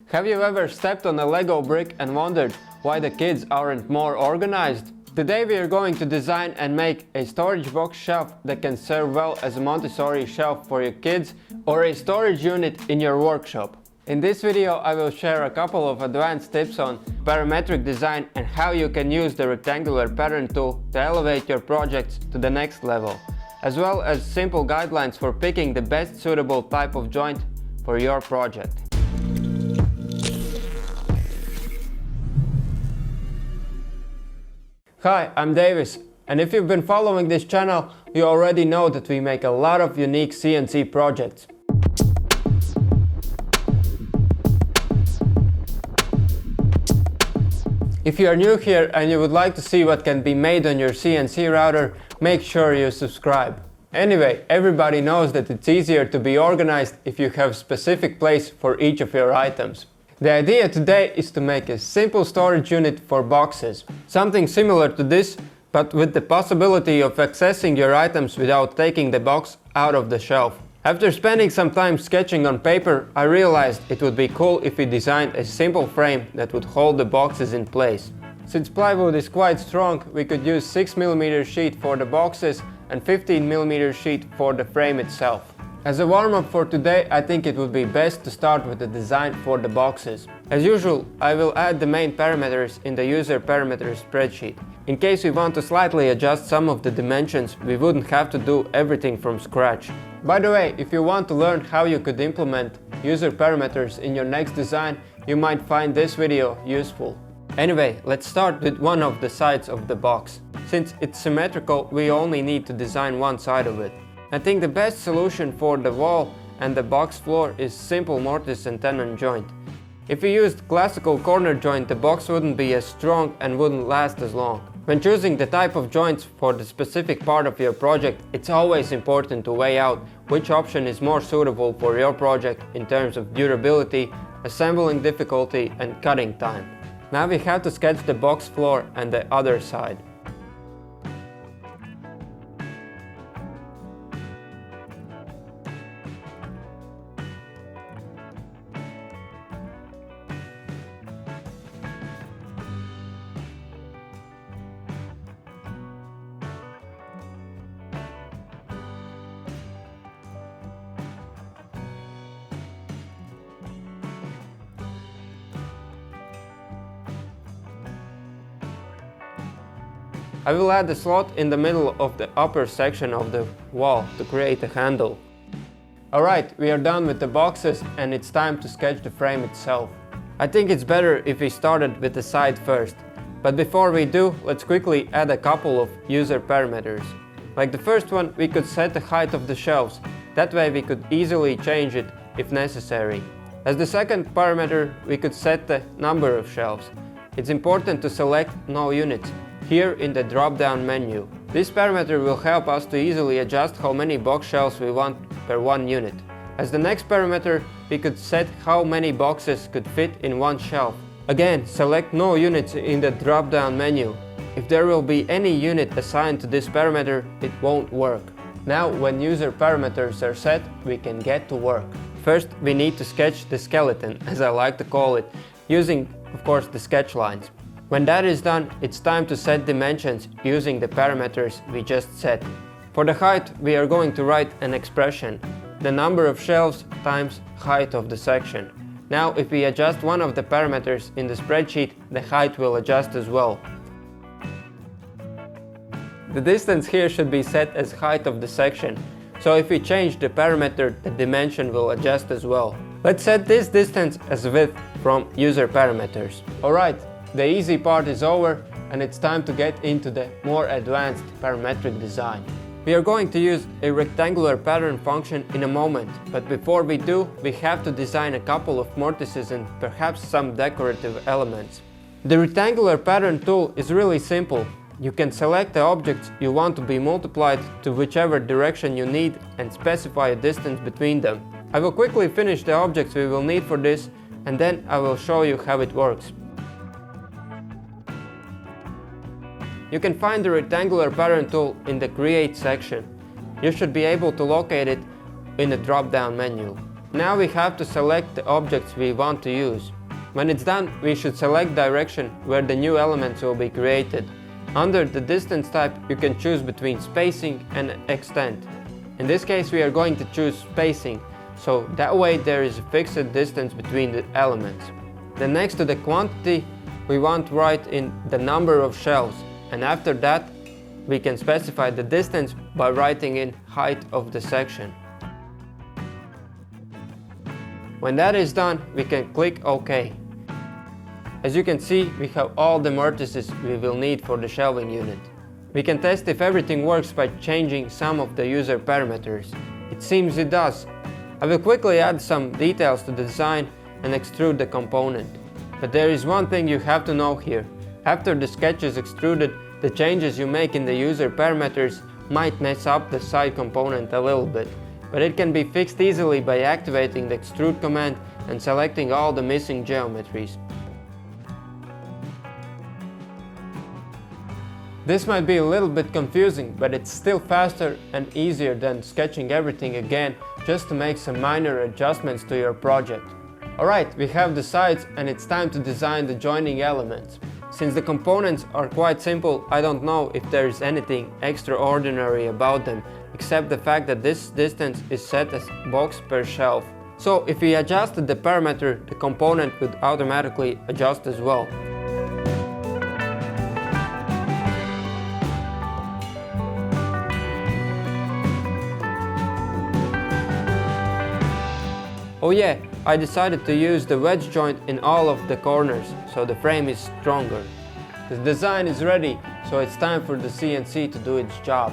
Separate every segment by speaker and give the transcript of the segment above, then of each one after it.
Speaker 1: Have you ever stepped on a Lego brick and wondered why the kids aren't more organized? Today we are going to design and make a storage box shelf that can serve well as a Montessori shelf for your kids or a storage unit in your workshop. In this video I will share a couple of advanced tips on parametric design and how you can use the rectangular pattern tool to elevate your projects to the next level, as well as simple guidelines for picking the best suitable type of joint for your project. Hi, I'm Davis, and if you've been following this channel, you already know that we make a lot of unique CNC projects. If you are new here and you would like to see what can be made on your CNC router, make sure you subscribe. Anyway, everybody knows that it's easier to be organized if you have a specific place for each of your items. The idea today is to make a simple storage unit for boxes. Something similar to this, but with the possibility of accessing your items without taking the box out of the shelf. After spending some time sketching on paper, I realized it would be cool if we designed a simple frame that would hold the boxes in place. Since plywood is quite strong, we could use 6mm sheet for the boxes and 15mm sheet for the frame itself. As a warm-up for today, I think it would be best to start with the design for the boxes. As usual, I will add the main parameters in the user parameters spreadsheet. In case we want to slightly adjust some of the dimensions, we wouldn't have to do everything from scratch. By the way, if you want to learn how you could implement user parameters in your next design, you might find this video useful. Anyway, let's start with one of the sides of the box. Since it's symmetrical, we only need to design one side of it. I think the best solution for the wall and the box floor is simple mortise and tenon joint. If we used classical corner joint, the box wouldn't be as strong and wouldn't last as long. When choosing the type of joints for the specific part of your project, it's always important to weigh out which option is more suitable for your project in terms of durability, assembling difficulty and cutting time. Now we have to sketch the box floor and the other side. I will add a slot in the middle of the upper section of the wall to create a handle. Alright, we are done with the boxes and it's time to sketch the frame itself. I think it's better if we started with the side first. But before we do, let's quickly add a couple of user parameters. Like the first one, we could set the height of the shelves. That way we could easily change it if necessary. As the second parameter, we could set the number of shelves. It's important to select no units here in the drop-down menu. This parameter will help us to easily adjust how many box shelves we want per one unit. As the next parameter, we could set how many boxes could fit in one shelf. Again, select no units in the drop-down menu. If there will be any unit assigned to this parameter, it won't work. Now, when user parameters are set, we can get to work. First, we need to sketch the skeleton, as I like to call it, using, of course, the sketch lines. When that is done, it's time to set dimensions using the parameters we just set. For the height, we are going to write an expression, the number of shelves times height of the section. Now, if we adjust one of the parameters in the spreadsheet, the height will adjust as well. The distance here should be set as height of the section, so if we change the parameter, the dimension will adjust as well. Let's set this distance as width from user parameters. Alright. The easy part is over and it's time to get into the more advanced parametric design. We are going to use a rectangular pattern function in a moment, but before we do, we have to design a couple of mortises and perhaps some decorative elements. The rectangular pattern tool is really simple. You can select the objects you want to be multiplied to whichever direction you need and specify a distance between them. I will quickly finish the objects we will need for this and then I will show you how it works. You can find the rectangular pattern tool in the Create section. You should be able to locate it in the drop-down menu. Now we have to select the objects we want to use. When it's done, we should select direction where the new elements will be created. Under the distance type, you can choose between spacing and extent. In this case, we are going to choose spacing, so that way there is a fixed distance between the elements. Then next to the quantity, we want to write in the number of shelves, and after that, we can specify the distance by writing in height of the section. When that is done, we can click OK. As you can see, we have all the vertices we will need for the shelving unit. We can test if everything works by changing some of the user parameters. It seems it does. I will quickly add some details to the design and extrude the component. But there is one thing you have to know here. After the sketch is extruded, the changes you make in the user parameters might mess up the side component a little bit. But it can be fixed easily by activating the extrude command and selecting all the missing geometries. This might be a little bit confusing, but it's still faster and easier than sketching everything again just to make some minor adjustments to your project. Alright, we have the sides and it's time to design the joining elements. Since the components are quite simple, I don't know if there is anything extraordinary about them, except the fact that this distance is set as box per shelf. So if we adjusted the parameter, the component would automatically adjust as well. Oh yeah, I decided to use the wedge joint in all of the corners, so the frame is stronger. The design is ready, so it's time for the CNC to do its job.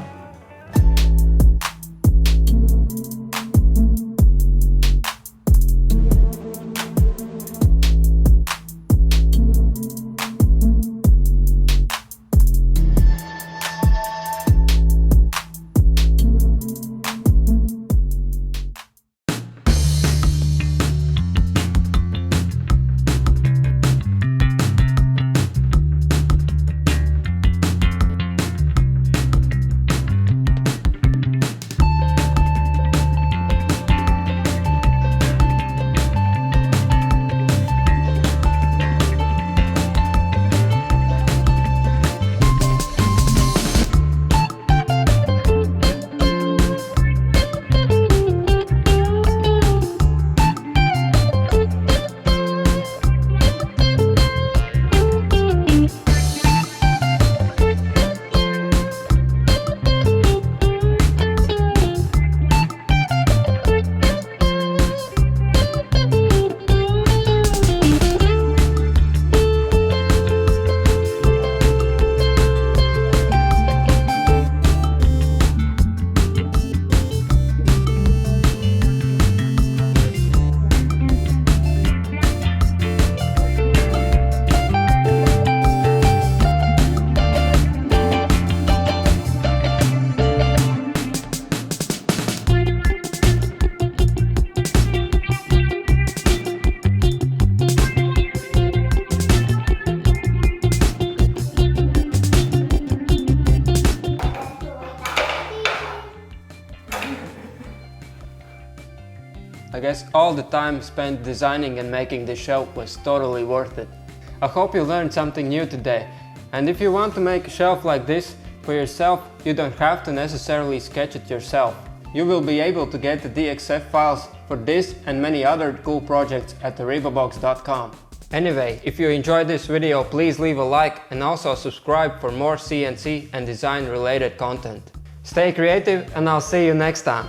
Speaker 1: I guess all the time spent designing and making this shelf was totally worth it. I hope you learned something new today. And if you want to make a shelf like this for yourself, you don't have to necessarily sketch it yourself. You will be able to get the DXF files for this and many other cool projects at Aribabox.com. Anyway, if you enjoyed this video, please leave a like and also subscribe for more CNC and design related content. Stay creative and I'll see you next time.